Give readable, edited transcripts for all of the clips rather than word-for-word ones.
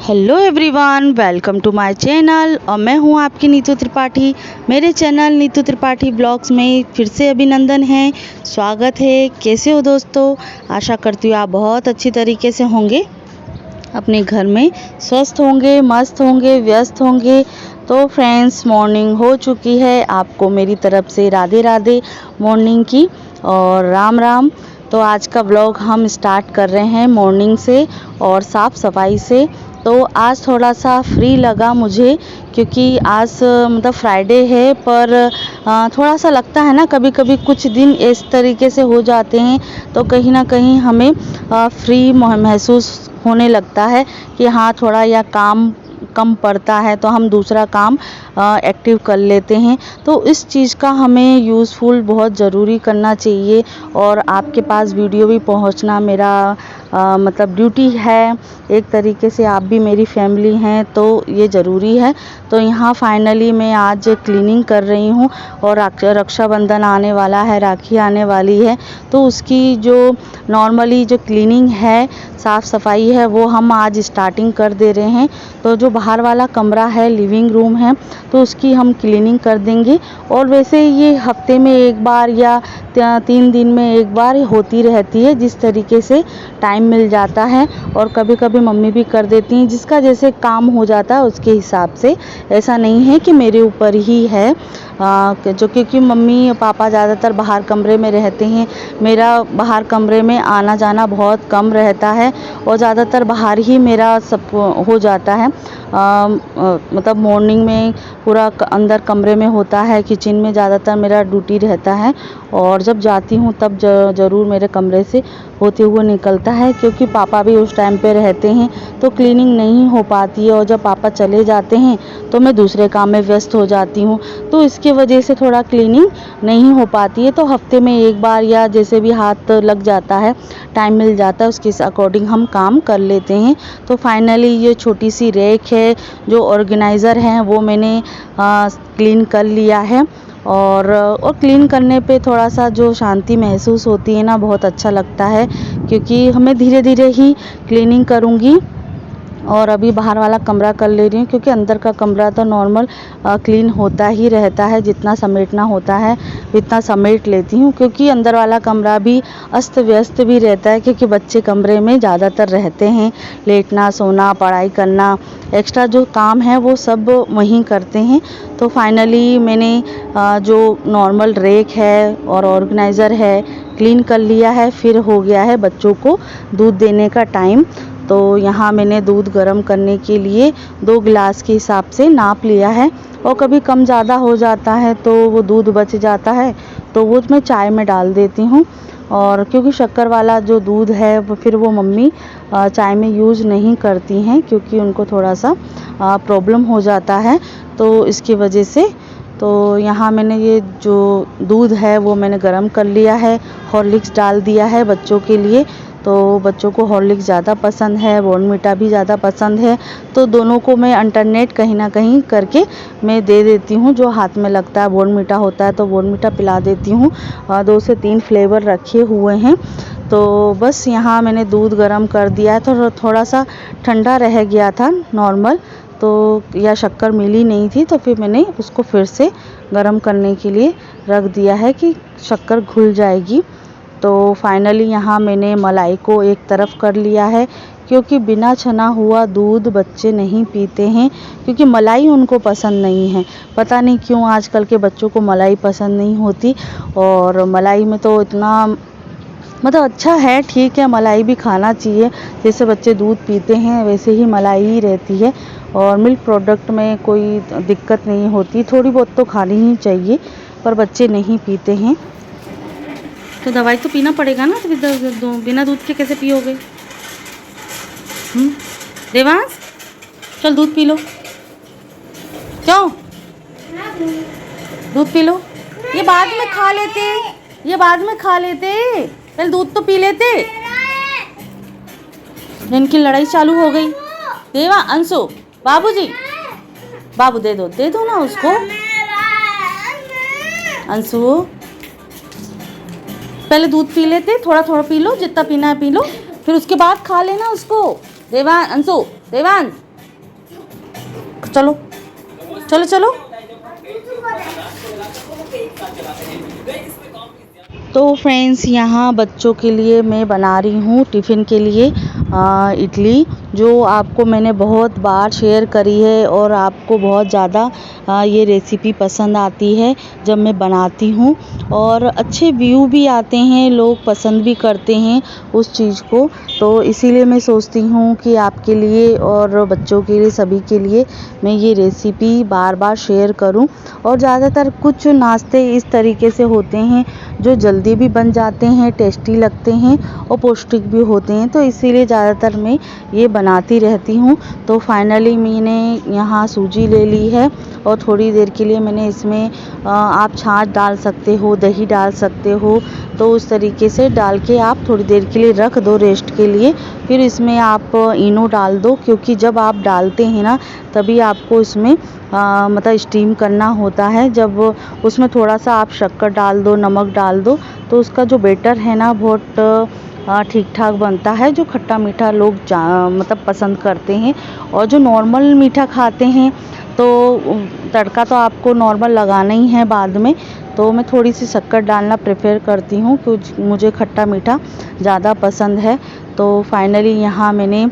Hello everyone, welcome to my channel. और मैं हूं आपकी नीतू त्रिपाठी। मेरे चैनल नीतू त्रिपाठी ब्लॉग्स में फिर से अभिनंदन है, स्वागत है। कैसे हो दोस्तों? आशा करती हूँ आप बहुत अच्छी तरीके से होंगे, अपने घर में स्वस्थ होंगे, मस्त होंगे, व्यस्त होंगे। तो फ्रेंड्स, मॉर्निंग हो चुकी है। आपको मेरी तरफ से राधे राधे मॉर्निंग की और राम राम। तो आज का व्लॉग हम स्टार्ट कर रहे हैं मॉर्निंग से और साफ़ सफाई से। तो आज थोड़ा सा फ्री लगा मुझे, क्योंकि आज मतलब फ्राइडे है, पर थोड़ा सा लगता है ना, कभी कभी कुछ दिन इस तरीके से हो जाते हैं तो कहीं ना कहीं हमें फ्री महसूस होने लगता है कि हाँ, थोड़ा या काम कम पड़ता है तो हम दूसरा काम एक्टिव कर लेते हैं। तो इस चीज़ का हमें यूज़फुल बहुत ज़रूरी करना चाहिए, और आपके पास वीडियो भी पहुंचना मेरा मतलब ड्यूटी है। एक तरीके से आप भी मेरी फैमिली हैं, तो ये ज़रूरी है। तो यहाँ फाइनली मैं आज क्लीनिंग कर रही हूँ, और रक्षाबंधन आने वाला है, राखी आने वाली है, तो उसकी जो नॉर्मली जो क्लीनिंग है, साफ़ सफाई है, वो हम आज स्टार्टिंग कर दे रहे हैं। तो जो बाहर वाला कमरा है, लिविंग रूम है, तो उसकी हम क्लीनिंग कर देंगे। और वैसे ये हफ्ते में एक बार या 3 दिन में एक बार होती रहती है, जिस तरीके से टाइम मिल जाता है। और कभी कभी मम्मी भी कर देती हैं, जिसका जैसे काम हो जाता है उसके हिसाब से। ऐसा नहीं है कि मेरे ऊपर ही है, जो क्योंकि मम्मी पापा ज़्यादातर बाहर कमरे में रहते हैं। मेरा बाहर कमरे में आना जाना बहुत कम रहता है, और ज़्यादातर बाहर ही मेरा सब हो जाता है। मतलब मॉर्निंग में पूरा अंदर कमरे में होता है, किचन में ज़्यादातर मेरा ड्यूटी रहता है। और जब जाती हूँ तब ज़रूर मेरे कमरे से होते हुए निकलता है, क्योंकि पापा भी उस टाइम पे रहते हैं तो क्लीनिंग नहीं हो पाती है। और जब पापा चले जाते हैं तो मैं दूसरे काम में व्यस्त हो जाती हूँ, तो इसकी वजह से थोड़ा क्लीनिंग नहीं हो पाती है। तो हफ्ते में एक बार या जैसे भी हाथ लग जाता है, टाइम मिल जाता है, उसके अकॉर्डिंग हम काम कर लेते हैं। तो फाइनली ये छोटी सी रैक है, जो ऑर्गेनाइज़र है, वो मैंने क्लीन कर लिया है। और क्लीन करने पे थोड़ा सा जो शांति महसूस होती है ना, बहुत अच्छा लगता है, क्योंकि हमें धीरे धीरे ही क्लीनिंग करूँगी। और अभी बाहर वाला कमरा कर ले रही हूँ, क्योंकि अंदर का कमरा तो नॉर्मल क्लीन होता ही रहता है। जितना समेटना होता है उतना समेट लेती हूँ, क्योंकि अंदर वाला कमरा भी अस्त व्यस्त भी रहता है, क्योंकि बच्चे कमरे में ज़्यादातर रहते हैं। लेटना, सोना, पढ़ाई करना, एक्स्ट्रा जो काम है वो सब वहीं करते हैं। तो फाइनली मैंने जो नॉर्मल रेक है और ऑर्गेनाइज़र है, क्लीन कर लिया है। फिर हो गया है बच्चों को दूध देने का टाइम। तो यहाँ मैंने दूध गर्म करने के लिए 2 गिलास के हिसाब से नाप लिया है, और कभी कम ज़्यादा हो जाता है तो वो दूध बच जाता है, तो वो मैं चाय में डाल देती हूँ। और क्योंकि शक्कर वाला जो दूध है वो फिर वो मम्मी चाय में यूज़ नहीं करती हैं, क्योंकि उनको थोड़ा सा प्रॉब्लम हो जाता है, तो इसकी वजह से। तो यहाँ मैंने ये जो दूध है वो मैंने गर्म कर लिया है, हॉर्लिक्स डाल दिया है बच्चों के लिए। तो बच्चों को हॉर्लिक्स ज़्यादा पसंद है, बॉर्नवीटा भी ज़्यादा पसंद है, तो दोनों को मैं अल्टरनेट कहीं ना कहीं करके मैं दे देती हूँ। जो हाथ में लगता है, बॉर्नवीटा होता है तो बॉर्नवीटा पिला देती हूँ। 2 से 3 फ्लेवर रखे हुए हैं। तो बस यहाँ मैंने दूध गर्म कर दिया है, तो थोड़ा सा ठंडा रह गया था नॉर्मल, तो या शक्कर मिली नहीं थी, तो फिर मैंने उसको फिर से गर्म करने के लिए रख दिया है कि शक्कर घुल जाएगी। तो फाइनली यहाँ मैंने मलाई को एक तरफ कर लिया है, क्योंकि बिना छना हुआ दूध बच्चे नहीं पीते हैं, क्योंकि मलाई उनको पसंद नहीं है। पता नहीं क्यों आजकल के बच्चों को मलाई पसंद नहीं होती। और मलाई में तो इतना मतलब अच्छा है, ठीक है, मलाई भी खाना चाहिए। जैसे बच्चे दूध पीते हैं वैसे ही मलाई ही रहती है, और मिल्क प्रोडक्ट में कोई दिक्कत नहीं होती। थोड़ी बहुत तो खानी ही चाहिए, पर बच्चे नहीं पीते हैं। तो दवाई तो पीना पड़ेगा ना, तो बिना दूध के कैसे पियोगे? देवांश, चल दूध पी लो। क्यों? दूध पी लो। ये बाद में खा लेते, ये बाद में खा लेते, पहले दूध तो पी लेते। इनकी लड़ाई चालू हो गई। देवा, अंशु, बाबूजी, बाबू दे दो ना उसको। अंशु, पहले दूध पी लेते, थोड़ा थोड़ा पी लो, जितना पीना है पी लो, फिर उसके बाद खा लेना उसको। देवान, अंशु, देवान, चलो चलो चलो। तो फ्रेंड्स यहाँ बच्चों के लिए मैं बना रही हूँ टिफ़िन के लिए इडली, जो आपको मैंने बहुत बार शेयर करी है और आपको बहुत ज़्यादा ये रेसिपी पसंद आती है जब मैं बनाती हूँ, और अच्छे व्यू भी आते हैं, लोग पसंद भी करते हैं उस चीज़ को। तो इसीलिए मैं सोचती हूँ कि आपके लिए और बच्चों के लिए, सभी के लिए मैं ये रेसिपी बार बार शेयर करूँ। और ज़्यादातर कुछ नाश्ते इस तरीके से होते हैं जो जल्दी भी बन जाते हैं, टेस्टी लगते हैं और पौष्टिक भी होते हैं, तो इसीलिए ज़्यादातर मैं ये बनाती रहती हूँ। तो फाइनली मैंने यहाँ सूजी ले ली है और थोड़ी देर के लिए मैंने इसमें आप छाछ डाल सकते हो, दही डाल सकते हो, तो उस तरीके से डाल के आप थोड़ी देर के लिए रख दो रेस्ट के लिए। फिर इसमें आप इनो डाल दो, क्योंकि जब आप डालते हैं ना तभी आपको इसमें मतलब स्टीम करना होता है। जब उसमें थोड़ा सा आप शक्कर डाल दो, नमक डाल दो, तो उसका जो बैटर है ना बहुत ठीक ठाक बनता है, जो खट्टा मीठा लोग मतलब पसंद करते हैं। और जो नॉर्मल मीठा खाते हैं तो तड़का तो आपको नॉर्मल लगाना ही है बाद में, तो मैं थोड़ी सी शक्कर डालना प्रेफर करती हूँ क्योंकि मुझे खट्टा मीठा ज़्यादा पसंद है। तो फाइनली यहाँ मैंने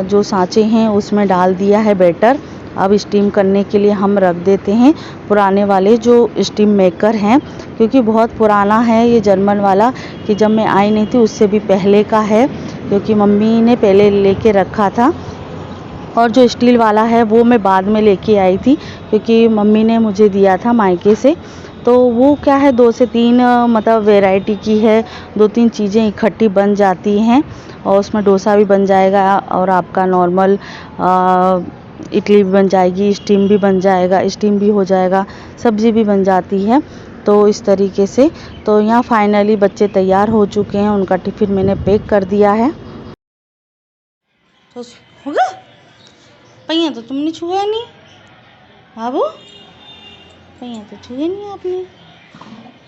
जो सांचे हैं उसमें डाल दिया है बैटर। अब स्टीम करने के लिए हम रख देते हैं पुराने वाले जो स्टीम मेकर हैं, क्योंकि बहुत पुराना है ये जर्मन वाला, कि जब मैं आई नहीं थी उससे भी पहले का है, क्योंकि मम्मी ने पहले लेके रखा था। और जो स्टील वाला है वो मैं बाद में लेके आई थी, क्योंकि मम्मी ने मुझे दिया था मायके से। तो वो क्या है 2 से 3 मतलब वैरायटी की है, 2-3 चीज़ें इकट्ठी बन जाती हैं और उसमें डोसा भी बन जाएगा और आपका नॉर्मल इडली भी बन जाएगी, स्टीम भी बन जाएगा, स्टीम भी हो जाएगा, सब्ज़ी भी बन जाती है। तो इस तरीके से तो यहाँ फाइनली बच्चे तैयार हो चुके हैं, उनका टिफ़िन मैंने पैक कर दिया है। तो होगा पहिया तो तुमने छुआ नहीं बाबू, पहिया तो छुए नहीं आपने।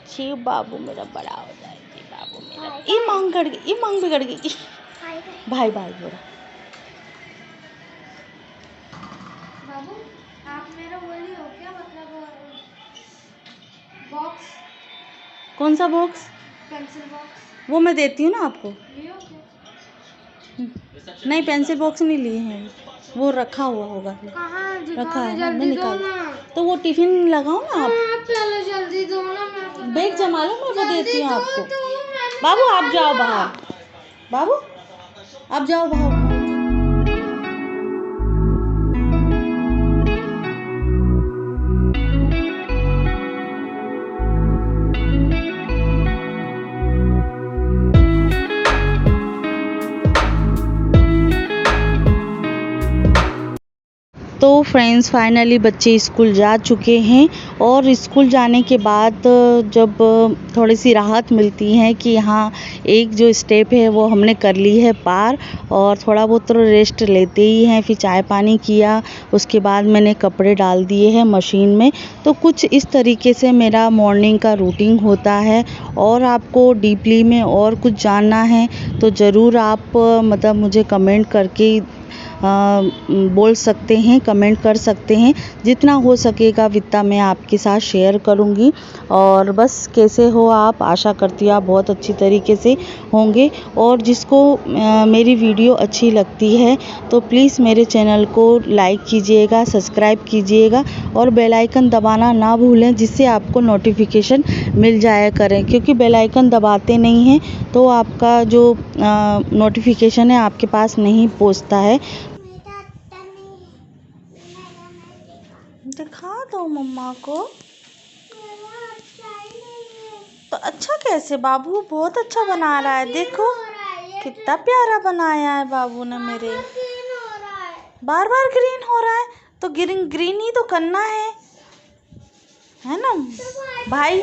छी बाबू मेरा बड़ा हो जाएगी, बाबू मेरा ये मांग कट गई, ये मांग बिगड़ गई। भाई भाई बोला बाबू आप मेरा वही हो क्या, मतलब बॉक्स, कौन सा बॉक्स? पेंसिल बॉक्स वो मैं देती हूँ ना आपको। लियो क्या? नहीं पेंसिल बॉक्स नहीं लिए हैं, वो रखा हुआ होगा, कहाँ रखा है ना, मैं जल्दी दो निकाल। ना। तो वो टिफ़िन लगाओ ना आप, पहले जल्दी दो ना, मैं बैग जमा लो, मैं वो देती हूँ आपको। मैंने बाबू आप जाओ बाहर, बाबू आप जाओ बाहर। तो फ्रेंड्स फाइनली बच्चे स्कूल जा चुके हैं, और स्कूल जाने के बाद जब थोड़ी सी राहत मिलती है कि हाँ एक जो स्टेप है वो हमने कर ली है पार, और थोड़ा बहुत तो रेस्ट लेते ही हैं। फिर चाय पानी किया, उसके बाद मैंने कपड़े डाल दिए हैं मशीन में। तो कुछ इस तरीके से मेरा मॉर्निंग का रूटीन होता है। और आपको डीपली में और कुछ जानना है तो ज़रूर आप मतलब मुझे कमेंट करके बोल सकते हैं, कमेंट कर सकते हैं। जितना हो सकेगा उतना मैं आपके साथ शेयर करूंगी। और बस कैसे हो आप, आशा करती हूँ आप बहुत अच्छी तरीके से होंगे। और जिसको मेरी वीडियो अच्छी लगती है तो प्लीज़ मेरे चैनल को लाइक कीजिएगा, सब्सक्राइब कीजिएगा और बेल आइकन दबाना ना भूलें, जिससे आपको नोटिफिकेशन मिल जाया करें। क्योंकि बेल आइकन दबाते नहीं हैं तो आपका जो नोटिफिकेशन है आपके पास नहीं पहुंचता है। दिखा दो मम्मा को। तो अच्छा कैसे, बाबू बहुत अच्छा बना रहा है, देखो कितना प्यारा बनाया है बाबू ने मेरे। बार बार ग्रीन हो रहा है तो ग्रीन ग्रीन ही तो करना है ना भाई।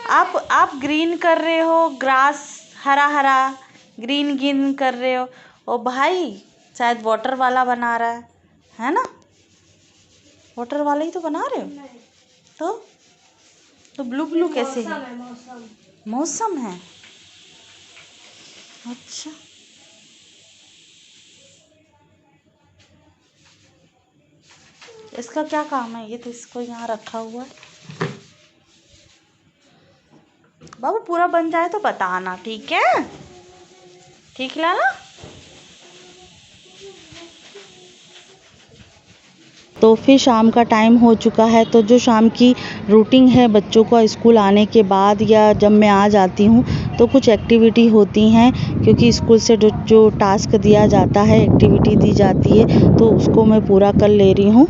आप ग्रीन कर रहे हो, ग्रास हरा हरा ग्रीन ग्रीन कर रहे हो, और भाई शायद वाटर वाला बना रहा है ना, वाटर वाला ही तो बना रहे हो। तो ब्लू ब्लू कैसे है? मौसम है, अच्छा। इसका क्या काम है? ये तो इसको यहाँ रखा हुआ है। बाबू पूरा बन जाए तो बताना, ठीक है? ठीक लाला। तो फिर शाम का टाइम हो चुका है, तो जो शाम की रूटीन है बच्चों का स्कूल आने के बाद या जब मैं आ जाती हूँ तो कुछ एक्टिविटी होती हैं, क्योंकि स्कूल से जो टास्क दिया जाता है, एक्टिविटी दी जाती है, तो उसको मैं पूरा कर ले रही हूँ।